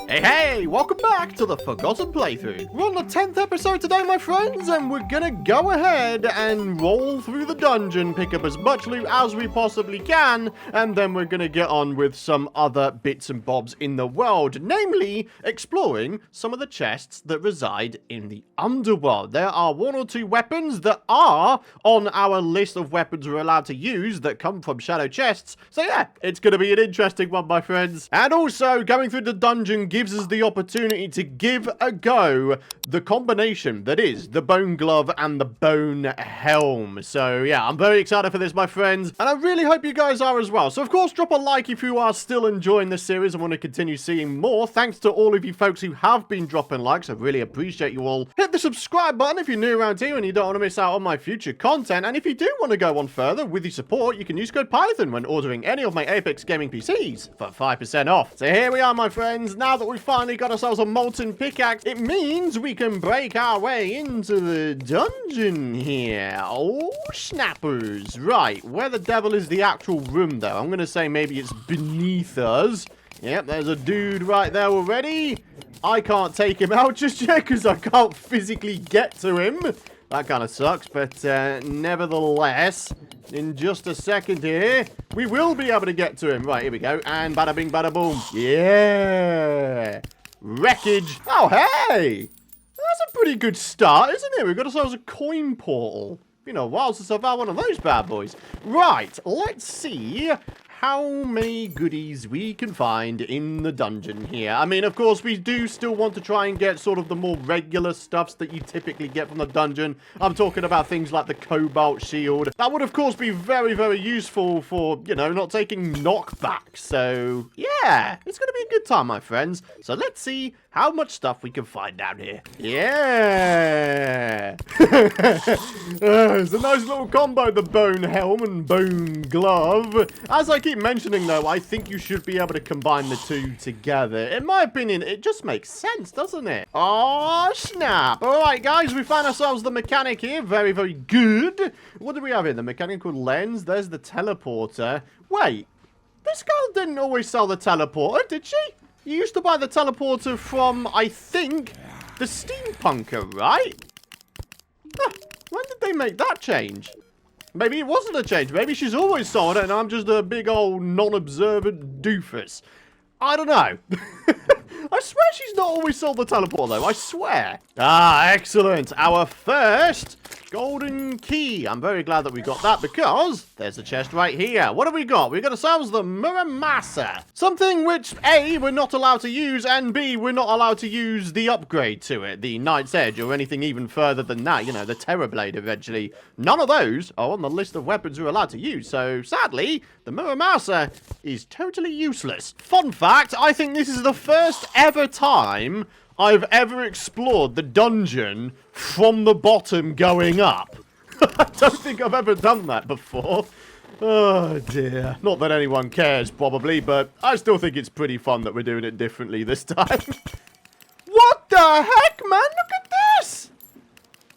Hey, welcome back to the Forgotten playthrough. We're on the 10th episode today, my friends, and we're gonna go ahead and roll through the dungeon, pick up as much loot as we possibly can, and then we're gonna get on with some other bits and bobs in the world, namely exploring some of the chests that reside in the underworld. There are one or two weapons that are on our list of weapons we're allowed to use that come from shadow chests, so yeah, it's gonna be an interesting one, my friends. And also, going through the dungeon gives us the opportunity to give a go the combination that is the bone glove and the bone helm. So yeah, I'm very excited for this, my friends, and I really hope you guys are as well. So of course, drop a like if you are still enjoying this series and want to continue seeing more. Thanks to all of you folks who have been dropping likes. I really appreciate you all. Hit the subscribe button if you're new around here and you don't want to miss out on my future content. And if you do want to go on further with your support, you can use code Python when ordering any of my Apex Gaming PCs for 5% off. So here we are, my friends. Now that we've finally got ourselves a molten pickaxe, it means we can break our way into the dungeon here. Oh, snappers. Right, where the devil is the actual room, though? I'm going to say maybe it's beneath us. Yep, there's a dude right there already. I can't take him out just yet because I can't physically get to him. That kind of sucks, but nevertheless, in just a second here, we will be able to get to him. Right, here we go. And bada bing, bada boom. Yeah. Wreckage. Oh, hey. That's a pretty good start, isn't it? We've got ourselves a coin portal. Been a while since I've had one of those bad boys. Right, let's see how many goodies we can find in the dungeon here. I mean, of course, we do still want to try and get sort of the more regular stuffs that you typically get from the dungeon. I'm talking about things like the cobalt shield. That would, of course, be very, very useful for, you know, not taking knockbacks. So, yeah, it's going to be a good time, my friends. So let's see how much stuff we can find down here. Yeah! It's a nice little combo, the bone helm and bone glove. As I keep mentioning, though, I think you should be able to combine the two together. In my opinion, it just makes sense, doesn't it? Oh, snap. All right, guys, we found ourselves the mechanic here. Very, very good. What do we have here? The mechanical lens. There's the teleporter. Wait, this girl didn't always sell the teleporter, did she? You used to buy the teleporter from, I think, the steampunker, right? Huh, when did they make that change? Maybe it wasn't a change. Maybe she's always sold it and I'm just a big old non-observant doofus. I don't know. I swear she's not always sold the teleporter, though. I swear. Ah, excellent. Our first golden key. I'm very glad that we got that because there's a chest right here. What have we got? We've got ourselves the Muramasa. Something which, A, we're not allowed to use, and B, we're not allowed to use the upgrade to it, the Knight's Edge, or anything even further than that, you know, the Terrorblade eventually. None of those are on the list of weapons we're allowed to use, so sadly, the Muramasa is totally useless. Fun fact, I think this is the first ever time I've ever explored the dungeon from the bottom going up. I don't think I've ever done that before. Oh, dear. Not that anyone cares, probably, but I still think it's pretty fun that we're doing it differently this time. What the heck, man? Look at this!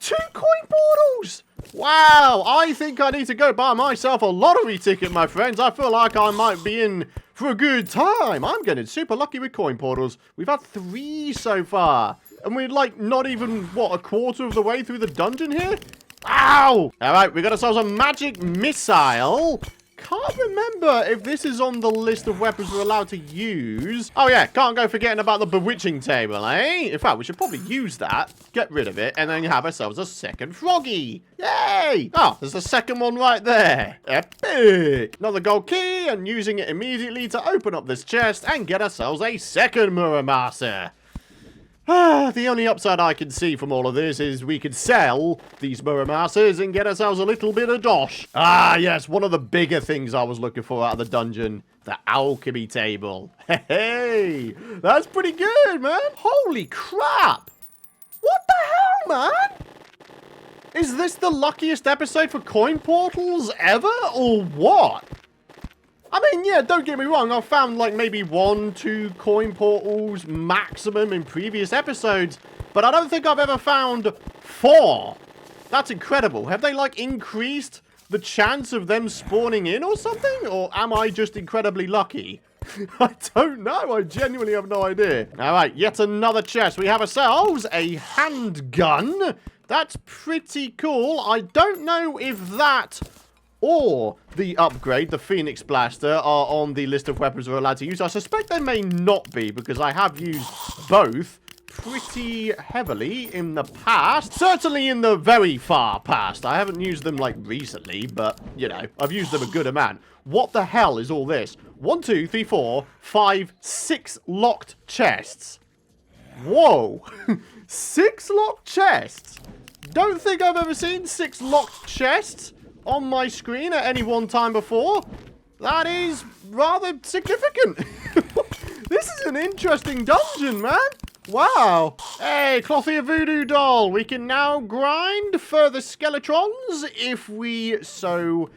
2 coin portals! Wow, I think I need to go buy myself a lottery ticket, my friends. I feel like I might be in for a good time. I'm getting super lucky with coin portals. We've had 3 so far. And we're like not even, what, a quarter of the way through the dungeon here? Ow! Alright, we got ourselves a magic missile. Can't remember if this is on the list of weapons we're allowed to use. Oh yeah, can't go forgetting about the bewitching table, eh? In fact, we should probably use that, get rid of it, and then have ourselves a second froggy. Yay! Oh, there's the second one right there. Epic! Another gold key, and using it immediately to open up this chest and get ourselves a second Muramasa. The only upside I can see from all of this is we could sell these Muramasas and get ourselves a little bit of dosh. Ah, yes, one of the bigger things I was looking for out of the dungeon. The alchemy table. Hey, that's pretty good, man. Holy crap. What the hell, man? Is this the luckiest episode for coin portals ever, or what? I mean, yeah, don't get me wrong, I've found like maybe 1, 2 coin portals maximum in previous episodes, but I don't think I've ever found 4. That's incredible. Have they like increased the chance of them spawning in or something? Or am I just incredibly lucky? I don't know. I genuinely have no idea. All right, yet another chest. We have ourselves a handgun. That's pretty cool. I don't know if that or the upgrade, the Phoenix Blaster, are on the list of weapons we're allowed to use. I suspect they may not be because I have used both pretty heavily in the past. Certainly in the very far past. I haven't used them, like, recently, but, you know, I've used them a good amount. What the hell is all this? 1, 2, 3, 4, 5, 6 locked chests. Whoa. 6 locked chests. Don't think I've ever seen 6 locked chests on my screen at any one time before. That is rather significant. This is an interesting dungeon, man. Wow. Hey, Clothier Voodoo Doll. We can now grind further skeletons if we so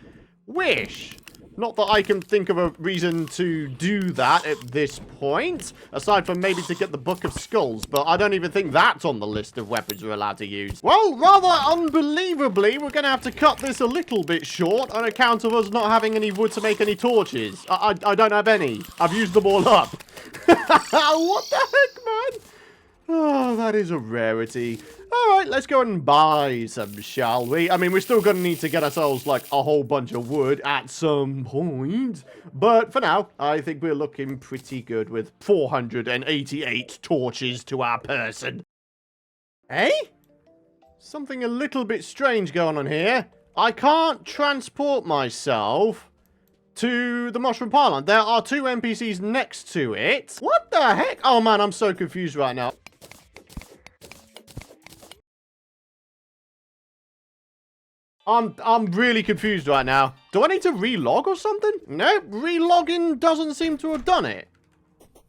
wish. Not that I can think of a reason to do that at this point, aside from maybe to get the Book of Skulls, but I don't even think that's on the list of weapons we're allowed to use. Well, rather unbelievably, we're going to have to cut this a little bit short on account of us not having any wood to make any torches. I don't have any. I've used them all up. What the heck, man? Oh, that is a rarity. All right, let's go and buy some, shall we? I mean, we're still going to need to get ourselves, like, a whole bunch of wood at some point. But for now, I think we're looking pretty good with 488 torches to our person. Eh? Something a little bit strange going on here. I can't transport myself to the Mushroom Pylon. There are 2 NPCs next to it. What the heck? Oh, man, I'm so confused right now. I'm really confused right now. Do I need to relog or something? Nope, relogging doesn't seem to have done it.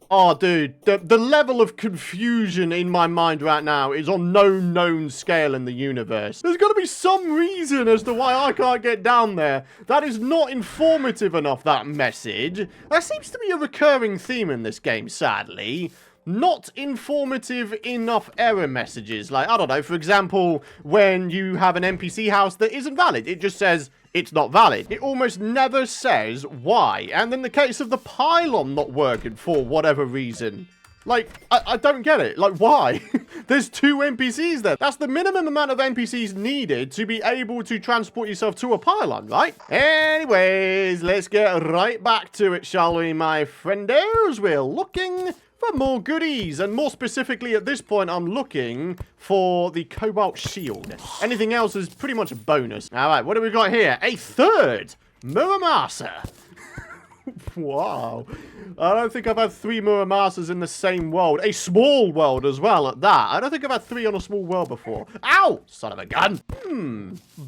Oh, dude, the level of confusion in my mind right now is on no known scale in the universe. There's got to be some reason as to why I can't get down there. That is not informative enough, that message. That seems to be a recurring theme in this game, sadly. Not informative enough error messages. Like, I don't know, for example, when you have an NPC house that isn't valid, it just says it's not valid. It almost never says why. And in the case of the pylon not working for whatever reason, like, I don't get it. Like, why? There's 2 NPCs there. That's the minimum amount of NPCs needed to be able to transport yourself to a pylon, right? Anyways, let's get right back to it, shall we, my friendos? We're looking for more goodies, and more specifically at this point I'm looking for the Cobalt Shield. Anything else is pretty much a bonus. Alright, what do we got here? A 3rd Muramasa. Wow. I don't think I've had 3 Muramasas in the same world. A small world as well at that. I don't think I've had 3 on a small world before. Ow! Son of a gun.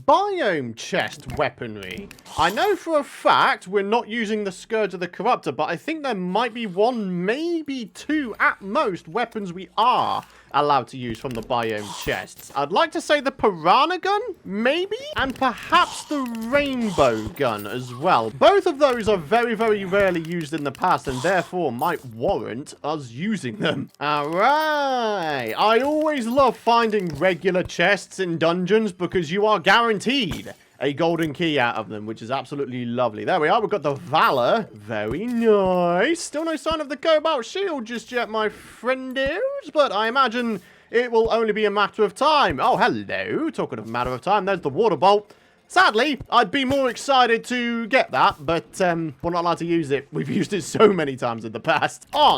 Biome chest weaponry. I know for a fact we're not using the Scourge of the Corruptor, but I think there might be 1, maybe 2 at most weapons we are allowed to use from the biome chests. I'd like to say the Piranha gun, maybe? And perhaps the Rainbow gun as well. Both of those are very, very rarely used in the past and therefore might warrant us using them. Alright. I always love finding regular chests in dungeons because you are guaranteed a golden key out of them, which is absolutely lovely. There we are. We've got the Valor. Very nice. Still no sign of the Cobalt Shield just yet, my friendos, but I imagine it will only be a matter of time. Oh, hello. Talking of a matter of time, there's the Water Bolt. Sadly, I'd be more excited to get that, but we're not allowed to use it. We've used it so many times in the past. Oh,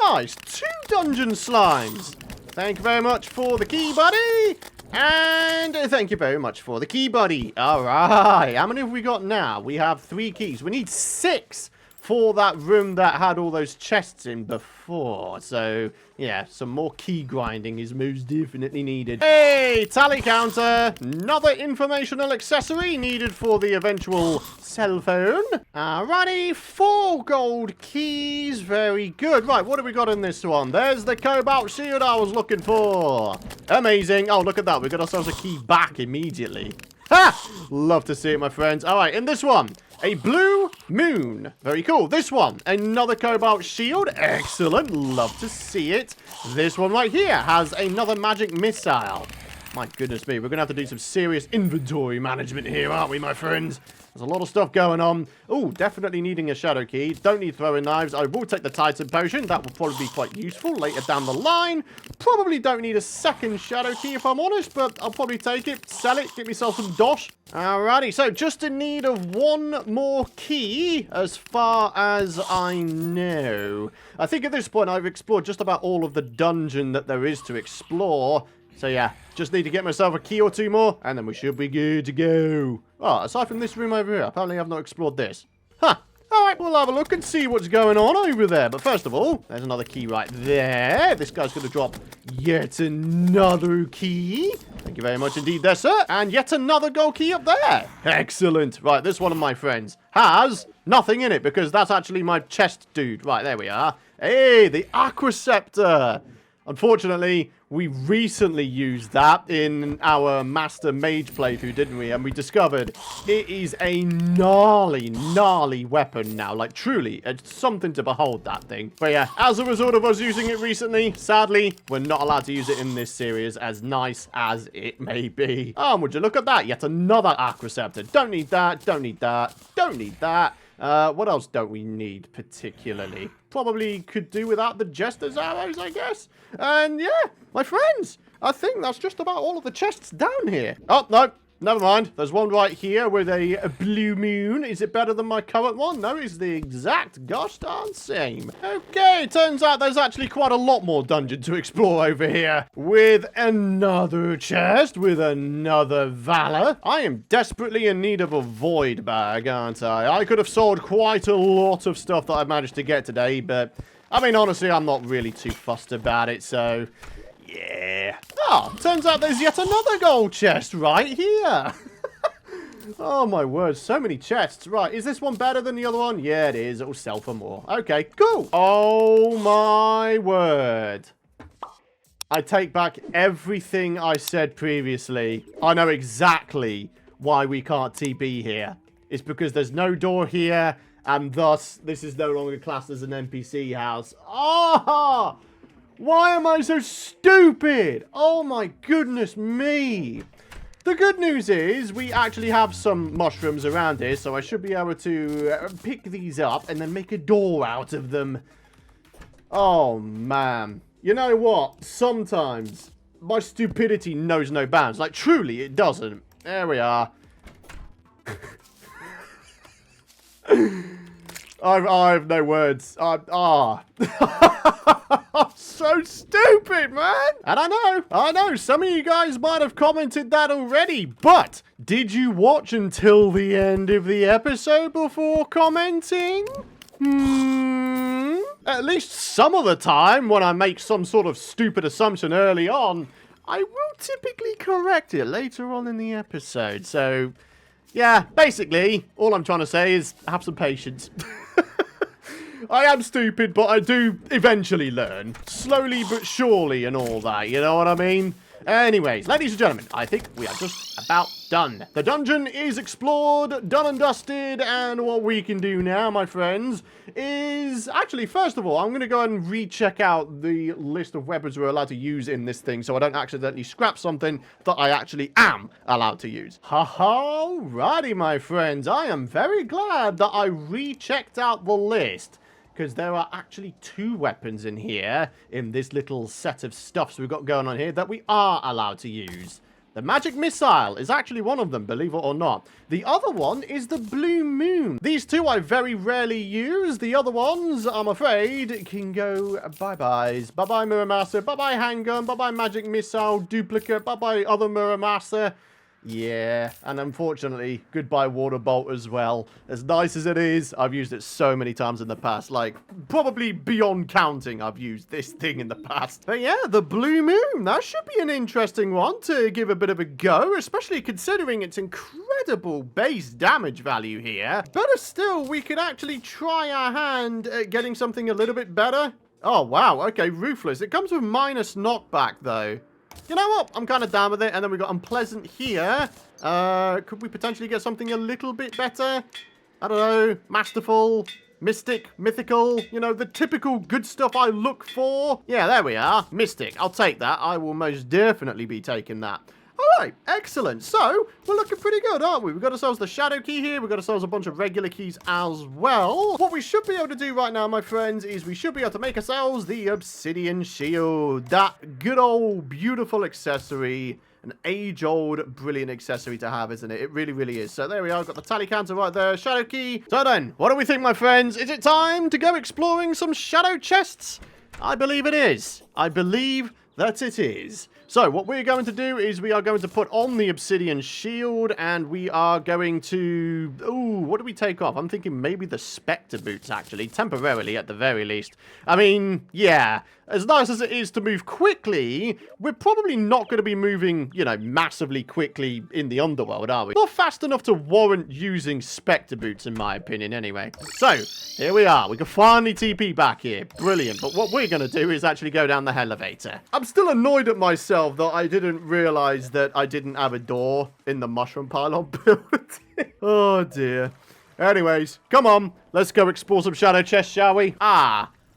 nice. 2 dungeon slimes. Thank you very much for the key, buddy. And thank you very much for the key, buddy. All right. How many have we got now? We have 3 keys. We need 6 for that room that had all those chests in before. So, yeah, some more key grinding is most definitely needed. Hey, tally counter. Another informational accessory needed for the eventual cell phone. Alrighty, 4 gold keys. Very good. Right, what have we got in this one? There's the Cobalt Shield I was looking for. Amazing. Oh, look at that. We got ourselves a key back immediately. Ha! Love to see it, my friends. All right, in this one, a blue moon. Very cool. This one, another Cobalt Shield. Excellent. Love to see it. This one right here has another magic missile. My goodness me, we're going to have to do some serious inventory management here, aren't we, my friends? There's a lot of stuff going on. Oh, definitely needing a shadow key. Don't need throwing knives. I will take the Titan potion. That will probably be quite useful later down the line. Probably don't need a second shadow key if I'm honest, but I'll probably take it, sell it, get myself some dosh. Alrighty, so just in need of one more key as far as I know. I think at this point I've explored just about all of the dungeon that there is to explore. So yeah, just need to get myself a key or two more, and then we should be good to go. Oh, aside from this room over here, apparently I've not explored this. Huh. Alright, we'll have a look and see what's going on over there. But first of all, there's another key right there. This guy's going to drop yet another key. Thank you very much indeed there, sir. And yet another gold key up there. Excellent. Right, this one of my friends has nothing in it because that's actually my chest dude. Right, there we are. Hey, the Aqua Scepter. Unfortunately, we recently used that in our Master Mage playthrough, didn't we? And we discovered it is a gnarly, gnarly weapon now. Like, truly, it's something to behold, that thing. But yeah, as a result of us using it recently, sadly, we're not allowed to use it in this series, as nice as it may be. Oh, would you look at that? Yet another Aqua Scepter. Don't need that, don't need that, don't need that. What else don't we need particularly? Probably could do without the Jester's arrows, I guess. And yeah, my friends, I think that's just about all of the chests down here. Oh, no, never mind. There's one right here with a blue moon. Is it better than my current one? No, it's the exact gosh darn same. Okay, turns out there's actually quite a lot more dungeon to explore over here. With another chest, with another valor. I am desperately in need of a void bag, aren't I? I could have sold quite a lot of stuff that I've managed to get today, but I mean, honestly, I'm not really too fussed about it, so yeah. Oh, turns out there's yet another gold chest right here. Oh, my word. So many chests. Right. Is this one better than the other one? Yeah, it is. It'll sell for more. Okay, cool. Oh, my word. I take back everything I said previously. I know exactly why we can't TP here. It's because there's no door here, and thus, this is no longer classed as an NPC house. Ah! Why am I so stupid? Oh my goodness me. The good news is we actually have some mushrooms around here, so I should be able to pick these up and then make a door out of them. Oh man. You know what? Sometimes my stupidity knows no bounds. Like, truly, it doesn't. There we are. I have no words. I'm so stupid, man. And I know, some of you guys might have commented that already, but did you watch until the end of the episode before commenting? At least some of the time, when I make some sort of stupid assumption early on, I will typically correct it later on in the episode. So, yeah, basically, all I'm trying to say is have some patience. I am stupid, but I do eventually learn. Slowly but surely and all that, you know what I mean? Anyways, ladies and gentlemen, I think we are just about done. The dungeon is explored, done and dusted, and what we can do now, my friends, is... Actually, first of all, I'm going to go and recheck out the list of weapons we're allowed to use in this thing so I don't accidentally scrap something that I actually am allowed to use. Ha-ha! Righty, my friends. I am very glad that I rechecked out the list, because there are actually 2 weapons in here, in this little set of stuffs we've got going on here, that we are allowed to use. The magic missile is actually one of them, believe it or not. The other one is the blue moon. These 2 I very rarely use. The other ones, I'm afraid, can go bye-byes. Bye-bye Mirror Master, bye-bye handgun, bye-bye magic missile, duplicate, bye-bye other Mirror Master. Yeah, and unfortunately, goodbye Water Bolt as well. As nice as it is, I've used it so many times in the past. Like, probably beyond counting, I've used this thing in the past. But yeah, the Blue Moon, that should be an interesting one to give a bit of a go, especially considering its incredible base damage value here. Better still, we could actually try our hand at getting something a little bit better. Oh, wow, okay, Ruthless. It comes with minus knockback, though. You know what? I'm kind of down with it. And then we've got Unpleasant here. Could we potentially get something a little bit better? I don't know. Masterful, Mystic, Mythical. You know, the typical good stuff I look for. Yeah, there we are. Mystic. I'll take that. I will most definitely be taking that. Alright, excellent. So, we're looking pretty good, aren't we? We've got ourselves the shadow key here. We've got ourselves a bunch of regular keys as well. What we should be able to do right now, my friends, is we should be able to make ourselves the obsidian shield. That good old beautiful accessory. An age-old, brilliant accessory to have, isn't it? It really, really is. So there we are. Got the tally counter right there. Shadow key. So then, what do we think, my friends? Is it time to go exploring some shadow chests? I believe it is. I believe that it is. So, what we're going to do is we are going to put on the obsidian shield, and we are going to... Ooh, what do we take off? I'm thinking maybe the Spectre boots, actually. Temporarily, at the very least. I mean, yeah. As nice as it is to move quickly, we're probably not going to be moving, you know, massively quickly in the underworld, are we? Not fast enough to warrant using Spectre boots, in my opinion, anyway. So, here we are. We can finally TP back here. Brilliant. But what we're going to do is actually go down the elevator. I'm still annoyed at myself that I didn't realize that I didn't have a door in the mushroom pylon building. Oh, dear. Anyways, come on. Let's go explore some shadow chests, shall we?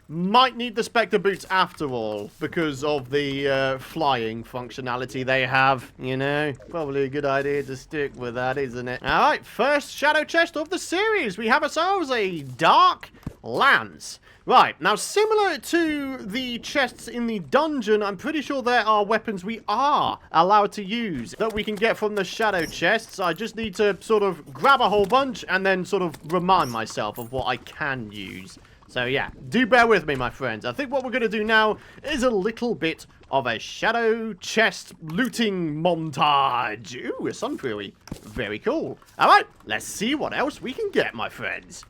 Might need the Spectre boots after all, because of the flying functionality they have, you know. Probably a good idea to stick with that, isn't it? Alright, first shadow chest of the series. We have ourselves a Dark Lance. Right, now similar to the chests in the dungeon, I'm pretty sure there are weapons we are allowed to use that we can get from the shadow chests. I just need to sort of grab a whole bunch and then sort of remind myself of what I can use. So yeah, do bear with me, my friends. I think what we're going to do now is a little bit of a shadow chest looting montage. Ooh, a sun fury. Very cool. All right, let's see what else we can get, my friends.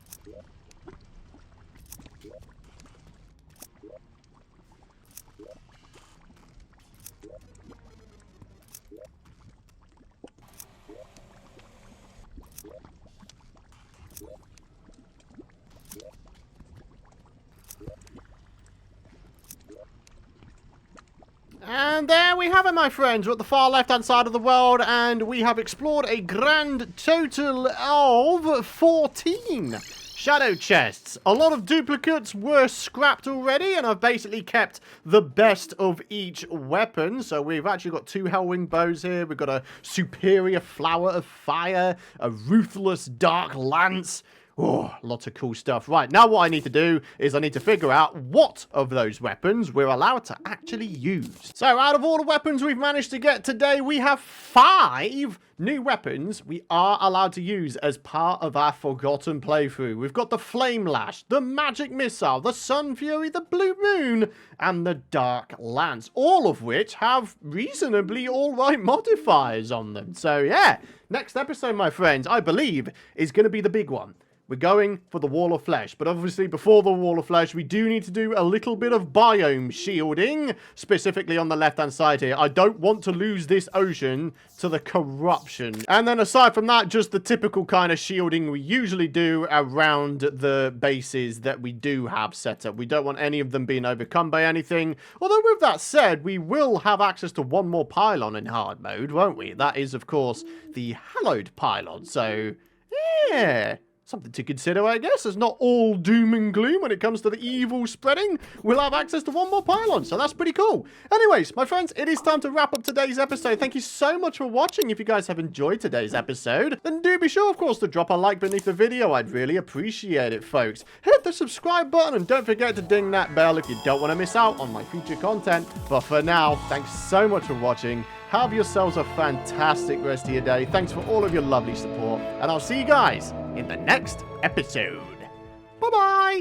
And there we have it, my friends. We're at the far left-hand side of the world, and we have explored a grand total of 14 shadow chests. A lot of duplicates were scrapped already, and I've basically kept the best of each weapon. So we've actually got 2 Hellwing bows here. We've got a superior flower of fire, a ruthless dark lance. Oh, lots of cool stuff. Right, now what I need to do is I need to figure out what of those weapons we're allowed to actually use. So, out of all the weapons we've managed to get today, we have 5 new weapons we are allowed to use as part of our Forgotten playthrough. We've got the Flame Lash, the Magic Missile, the Sun Fury, the Blue Moon, and the Dark Lance, all of which have reasonably alright modifiers on them. So, yeah, next episode, my friends, I believe, is going to be the big one. We're going for the Wall of Flesh, but obviously before the Wall of Flesh, we do need to do a little bit of biome shielding, specifically on the left-hand side here. I don't want to lose this ocean to the corruption. And then aside from that, just the typical kind of shielding we usually do around the bases that we do have set up. We don't want any of them being overcome by anything. Although with that said, we will have access to one more pylon in hard mode, won't we? That is, of course, the Hallowed pylon. So, yeah, something to consider, I guess. It's not all doom and gloom when it comes to the evil spreading. We'll have access to one more pylon, so that's pretty cool. Anyways, my friends, it is time to wrap up today's episode. Thank you so much for watching. If you guys have enjoyed today's episode, then do be sure, of course, to drop a like beneath the video. I'd really appreciate it, folks. Hit the subscribe button and don't forget to ding that bell if you don't want to miss out on my future content. But for now, thanks so much for watching. Have yourselves a fantastic rest of your day. Thanks for all of your lovely support, and I'll see you guys in the next episode. Bye-bye!